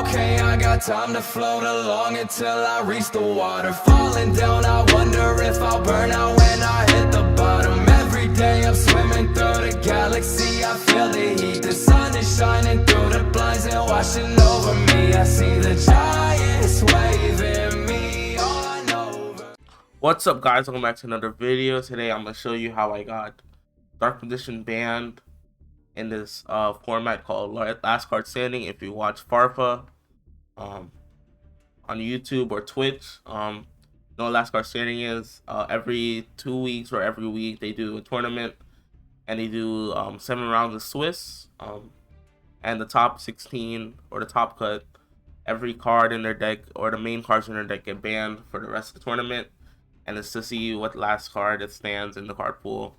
Okay, I got time to float along until I reach the water. Falling down, I wonder if I'll burn out when I hit the bottom. Every day I'm swimming through the galaxy, I feel the heat. The sun is shining through the blinds and washing over me. I see the giants waving me on over. What's up, guys? Welcome back to another video. Today I'm going to show you how I got Dark Magician banned in this format called Last Card Standing. If you watch Farfa on YouTube or Twitch, know what Last Card Standing is. Every 2 weeks or every week they do a tournament, and they do 7 rounds of Swiss, and the top 16 or the top cut, every card in their deck or the main cards in their deck get banned for the rest of the tournament, and it's to see what last card it stands in the card pool.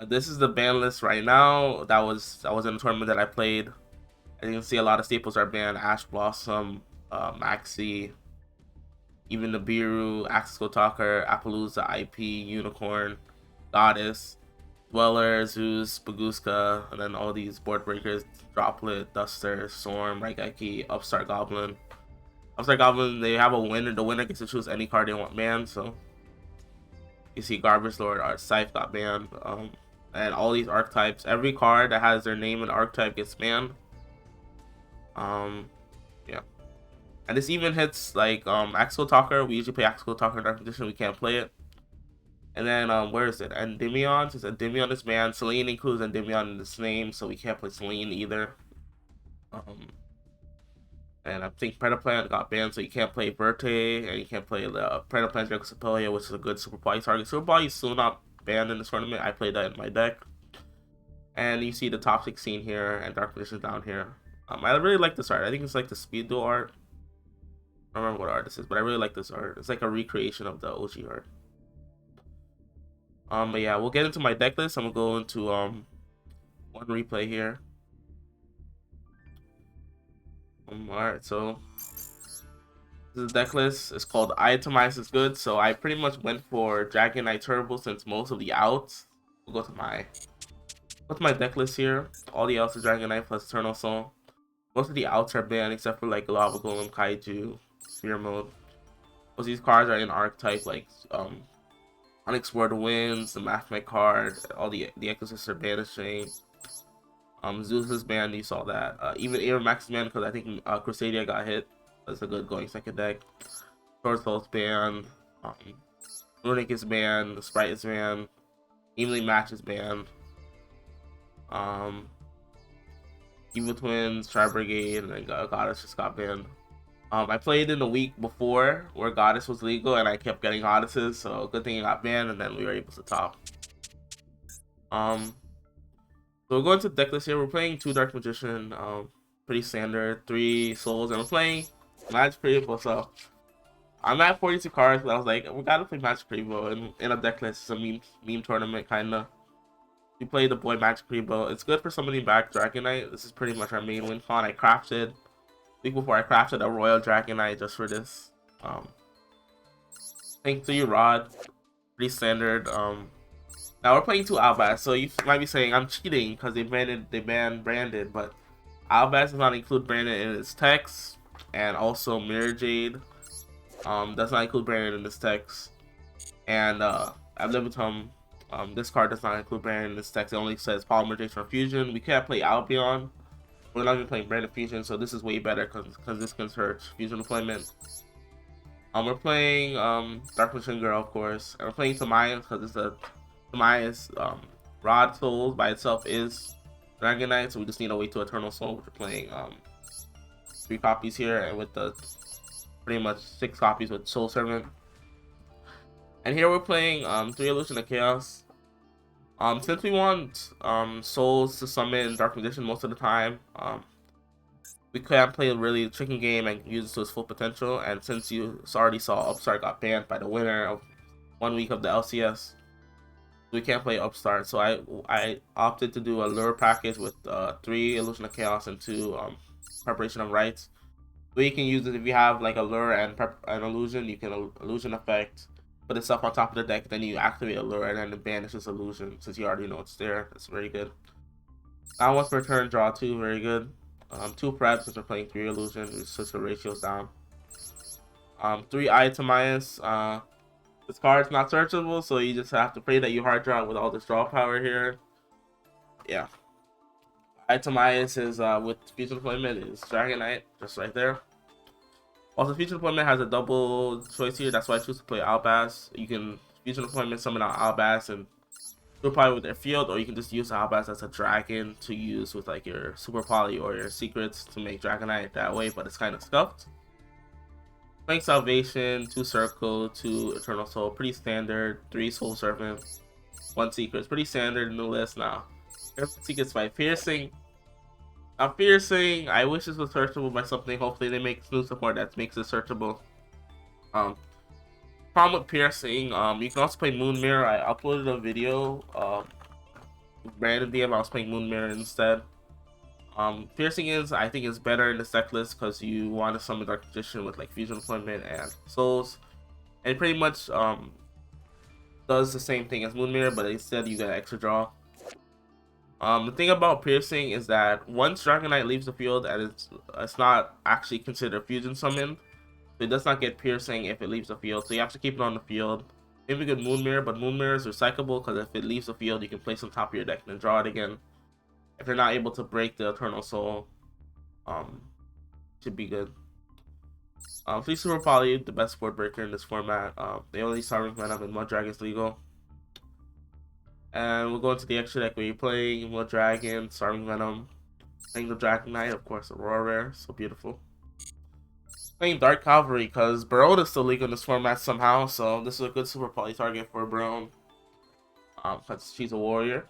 This is the ban list right now. That was in a tournament that I played. As you can see, a lot of staples are banned: Ash Blossom, Maxi, even the Biru, Axis Talker, Appaloosa, IP, Unicorn, Goddess, Dweller, Zeus, Baguska, and then all these board breakers: Droplet, Duster, Storm, Raigeki, Upstart Goblin. Upstart Goblin, they have a winner. The winner gets to choose any card they want banned. So you see Garbage Lord, Scythe got banned, and all these archetypes. Every card that has their name and archetype gets banned. Yeah, and this even hits like Axial Talker. We usually play Axial Talker in Dark Magician. We can't play it. And then where is it? Endymion. Since Endymion is banned, Selene includes Endymion in its name, so we can't play Selene either. And I think Predaplant got banned, so you can't play Verte, and you can't play the Predaplant Drexopelia, which is a good Super Poly target. Super Poly is still not banned in this tournament. I played that in my deck. And you see the top 16 here, and Dark Magician down here. I really like this art. I think it's like the Speed Duel art. I don't remember what art this is, but I really like this art. It's like a recreation of the OG art. But yeah, we'll get into my deck list. I'm gonna go into one replay here. Alright, so this is deck list. It's called Itemize is Good. So I pretty much went for Dragon Knight Turbo since most of the outs. We'll go to my deck list here. All the outs are Dragon Knight plus Eternal Soul. Most of the outs are banned except for like Lava Golem, Kaiju, Sphere Mode. Most of these cards are in archetype like Unexplored Winds, the Mathmech card, all the Exorcists are banishing. Zeus is banned, you saw that. Even Aeromax is banned because I think Crusadia got hit. That's a good going second deck. Sword Soul's banned. Runic is banned. The Sprite is banned. Evenly Match is banned. Evil Twins, Tri Brigade, and then Goddess just got banned. I played in the week before where Goddess was legal and I kept getting Goddesses, so good thing it got banned, and then we were able to top. So we're going to deck list here. We're playing 2 Dark Magician, pretty standard, 3 Souls, and we're playing Magic Prevo. So I'm at 42 cards, but I was like, we gotta play Magic Prevo in a deck list. It's a meme tournament kinda. We play the boy Magic Prevo. It's good for somebody back Dragon Knight. This is pretty much our main win con. I crafted week before I crafted a Royal Dragon Knight just for this. I think 3 Rod, pretty standard. Now we're playing 2 Albaz, so you might be saying I'm cheating because they banned Branded, but Albaz does not include Branded in its text, and also Mirror Jade does not include Branded in this text, and Ad Libitum, this card does not include Branded in this text. It only says Polymerization or Fusion. We can't play Albion. We're not even playing Branded Fusion, so this is way better because this can search Fusion deployment. We're playing Dark Magician Girl, of course, and we're playing Tamias because it's a Tamias Rod Souls by itself is Dragon Knight, so we just need to wait to Eternal Soul. We're playing 3 copies here, and with the pretty much 6 copies with Soul Servant. And here we're playing 3 Illusion of Chaos. Since we want Souls to summon Dark Magician most of the time, we can't play a really tricky game and use it to its full potential. And since you already saw Upstart got banned by the winner of 1 week of the LCS, we can't play Upstart. So I opted to do a lure package with 3 Illusion of Chaos and 2 Preparation of Rites. So you can use it if you have like a lure and an illusion. You can illusion effect, put itself on top of the deck, then you activate a lure and then it banishes illusion since you already know it's there. That's very good. Now once per turn, draw 2, very good. 2 preps if they're playing 3 illusion, which sets the ratios down. 3 itemize. This card's not searchable, so you just have to pray that you hard draw with all this draw power here. Yeah. Itemize is with future deployment is Dragon Knight, just right there. Also, future deployment has a double choice here. That's why I choose to play Albaz. You can future deployment summon out Albaz and Super with their field, or you can just use Albaz as a dragon to use with like your Super Poly or your secrets to make Dragon Knight that way, but it's kind of scuffed. Playing Salvation, 2 Circle, 2 Eternal Soul, pretty standard. 3 Soul Servant, 1 Secret. Pretty standard in the list now. Secrets by Piercing. Now Piercing, I wish this was searchable by something. Hopefully they make new support that makes it searchable. Problem with Piercing, you can also play Moon Mirror. I uploaded a video. Random DM, I was playing Moon Mirror instead. Piercing I think is better in this deck list because you want to summon Dark Magician with like Fusion Deployment and Souls, and pretty much does the same thing as Moon Mirror, but instead you get an extra draw. The thing about Piercing is that once Dragon Knight leaves the field and it's not actually considered Fusion Summon, so it does not get Piercing if it leaves the field, so you have to keep it on the field. Maybe good Moon Mirror, but Moon Mirror is recyclable because if it leaves the field you can place on top of your deck and then draw it again. If you're not able to break the Eternal Soul, should be good. 3 Super Poly, the best board breaker in this format. They only Starving Venom and Mud Dragon's legal. And we'll go into the extra deck where you're playing Mud Dragon, Starving Venom, playing the Dragon Knight, of course, Aurora Rare, so beautiful. Playing Dark Cavalry because Barone is still legal in this format somehow, so this is a good Super Poly target for Barone. Because she's a warrior.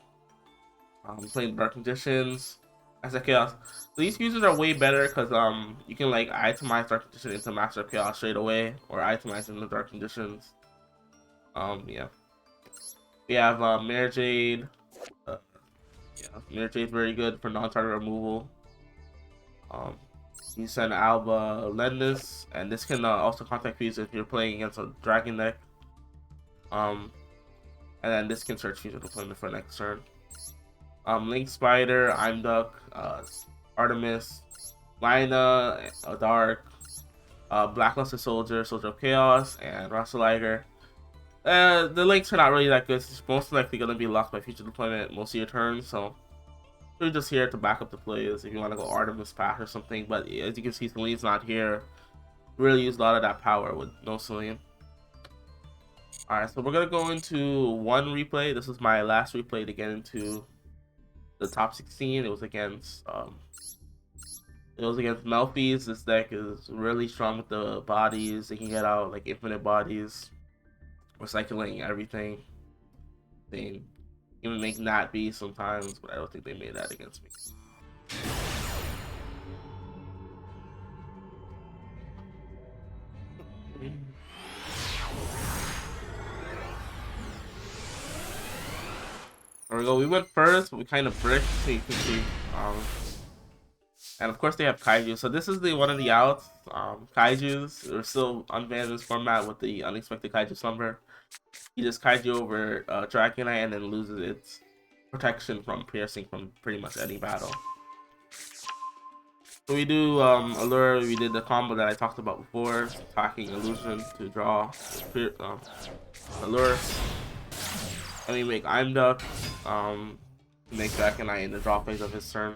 Playing Dark Magicians as a Chaos. So these fusions are way better because you can like itemize Dark Magician into Master of Chaos straight away, or itemize into Dark Magicians. Yeah. We have Mare Jade. Yeah, Mare Jade very good for non-target removal. You send Alba Lendis, and this can also contact fuse if you're playing against a dragon deck. And then this can search fusion deployment for next turn. Link Spider, Imduck, Artemis, Lina, Dark, Blackluster Soldier, Soldier of Chaos, and Rosseliger. The links are not really that good. It's most likely going to be locked by future deployment most of your turns, so we're just here to back up the plays if you want to go Artemis path or something. But as you can see, Celine's not here. Really use a lot of that power with no Celine. Alright, so we're going to go into one replay. This is my last replay to get into the top 16. It was against Melfi's. This deck is really strong with the bodies. They can get out like infinite bodies, recycling everything. They even make Nat be sometimes, but I don't think they made that against me. There we go. We went first, but we kind of bricked, so you can see. And of course they have Kaiju. So this is the one of the outs. Kaijus are still unbanned in this format with the unexpected Kaiju Slumber. You just Kaiju over Dragon Knight and then loses its protection from piercing from pretty much any battle. So we do Allure. We did the combo that I talked about before, attacking Illusion to draw Allure. And we make Imduck, make Dragon Knight in the draw phase of his turn.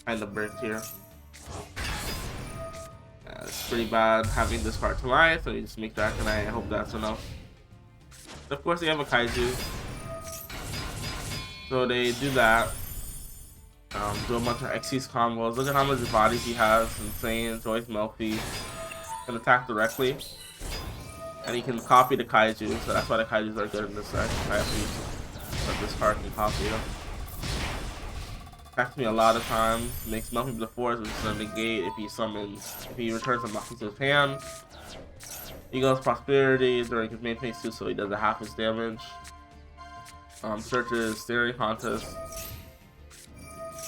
Kind of bricked here. Yeah, it's pretty bad having this card to life, so you just make Dragon Knight. I hope that's enough. Of course, they have a Kaiju. So they do that. Do a bunch of Xyz combos. Look at how much bodies he has. Insane. Joyce Melfi can attack directly. And he can copy the Kaiju, so that's why the Kaijus are good in this deck. But this card can copy them. Attacks me a lot of times. Makes Melfi the force, which is gonna negate if he returns a Melfi to his hand. He goes Prosperity during his main phase too, so he does a half his damage. Searches Steering Contest.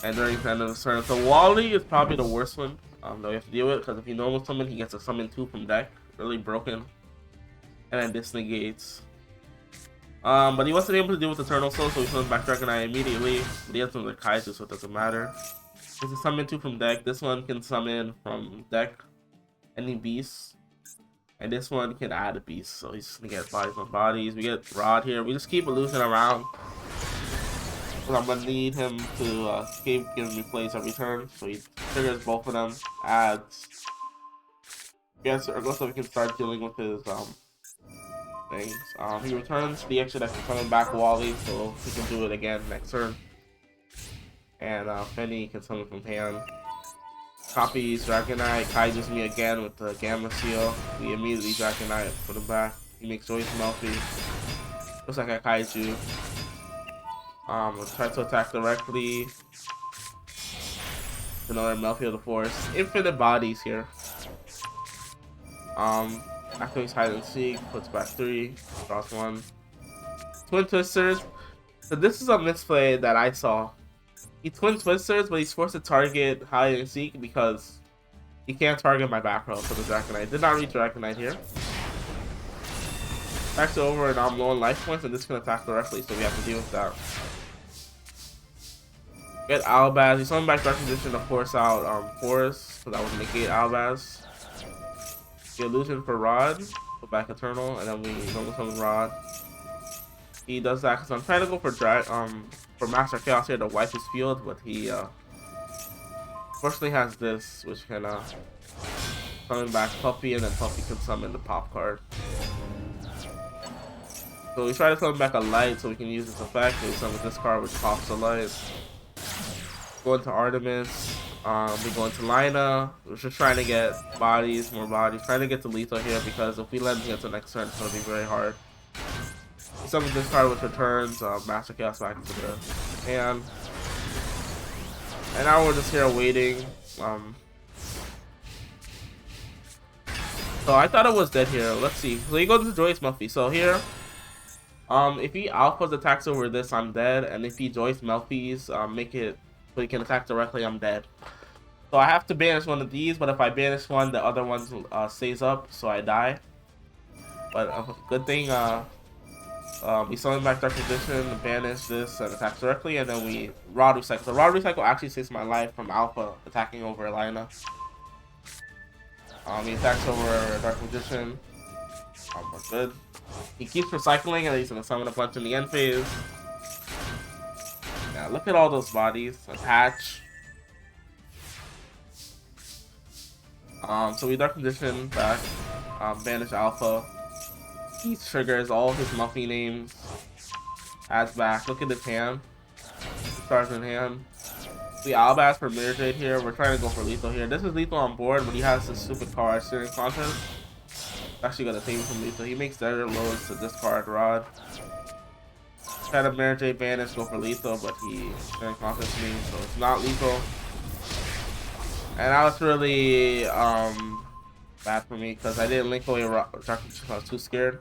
And during the end of the turn. So Wally is probably the worst one that we have to deal with, because if he normal summon, he gets a summon 2 from deck. Really broken. And then this negates. But he wasn't able to deal with Eternal Soul, so he summons back Dragon Knight immediately. But he has some of the Kaiju, so it doesn't matter. This is summon 2 from deck. This one can summon from deck any beast. And this one can add a beast. So he's gonna get bodies on bodies. We get Rod here. We just keep losing around. So I'm gonna need him to keep giving me plays every turn. So he triggers both of them. Adds. Yes, so we can start dealing with his things. He returns the extra that's coming back Wally, so he can do it again next turn. And Fenny can summon from hand. Copies Dragonite, Kaiju's me again with the Gamma Seal. We immediately Dragonite, put him back. He makes Joyce Melfi. Looks like a Kaiju. We'll try to attack directly. Another Melfi of the Forest. Infinite bodies here. Activates Hide and Seek, puts back 3, draws 1. Twin Twisters. So this is a misplay that I saw. He Twin Twisters, but he's forced to target Hide and Seek because he can't target my back row for the Dragonite. Did not reach Dragonite here. Backs over and I'm low on life points, and this can attack directly, so we have to deal with that. Get Albaz. We summon back Dark Condition to force out Forest, so that would negate Albaz. Get Illusion for Rod, put back Eternal, and then we normal summon Rod. He does that because I'm trying to go for Master Chaos here to wipe his field, but he fortunately has this, which can summon back Puffy, and then Puffy can summon the pop card. So we try to summon back a light so we can use this effect. We summon this card, which pops a light. Go into Artemis. We go into Lina. We're just trying to get bodies, more bodies. Trying to get to lethal here because if we let him get to the next turn, it's going to be very hard. We summon this card, which returns Master Chaos back into the hand. And now we're just here waiting. So I thought it was dead here. Let's see. So he goes to Joyce Melfi. So here, if he alphas attacks over this, I'm dead. And if he Joyce Melfi's, make it so he can attack directly, I'm dead. So I have to banish one of these, but if I banish one, the other one stays up, so I die. But good thing, we summon back Dark Condition, banish this, and attack directly, and then we Rod Recycle. The Rod Recycle actually saves my life from Alpha attacking over Lina. He attacks over Dark Magician. We're good. He keeps recycling, and he's gonna summon a bunch in the end phase. Yeah, look at all those bodies. Attach. So we Dark Condition back. Banish Alpha. He triggers all his Muffy names. Adds back. Look at his hand. Stars in hand. We Albaz for Mirror Jade here. We're trying to go for lethal here. This is lethal on board, but he has this stupid card, Steering Contest. Actually gonna save him from lethal. He makes better loads to discard Rod. Try to Mirror Jade banish, go for lethal, but he Steering Contest me, so it's not lethal. And that was really bad for me because I didn't link away Rod. I was too scared.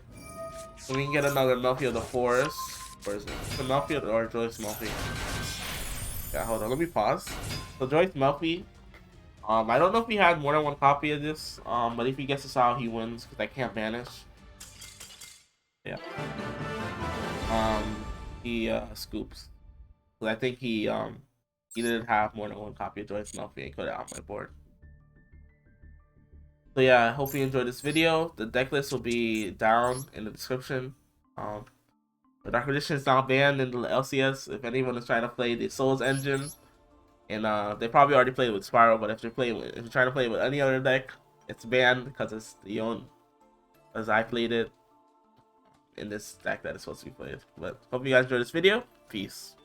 So we can get another Melfi of the Forest. Where is it? The Melfi or Joyce Melfi? Yeah, hold on. Let me pause. So Joyce Melfi. I don't know if he had more than one copy of this. But if he gets this out, he wins because I can't banish. Yeah. He scoops. So I think he didn't have more than one copy of Joyce Melfi and put it on my board. So yeah, I hope you enjoyed this video. The deck list will be down in the description. The Dark Magician is now banned in the LCS. If anyone is trying to play the Souls engine, and they probably already played with Spiral, but if you're trying to play with any other deck, it's banned because it's the own as I played it in this deck that is supposed to be played. But hope you guys enjoyed this video. Peace.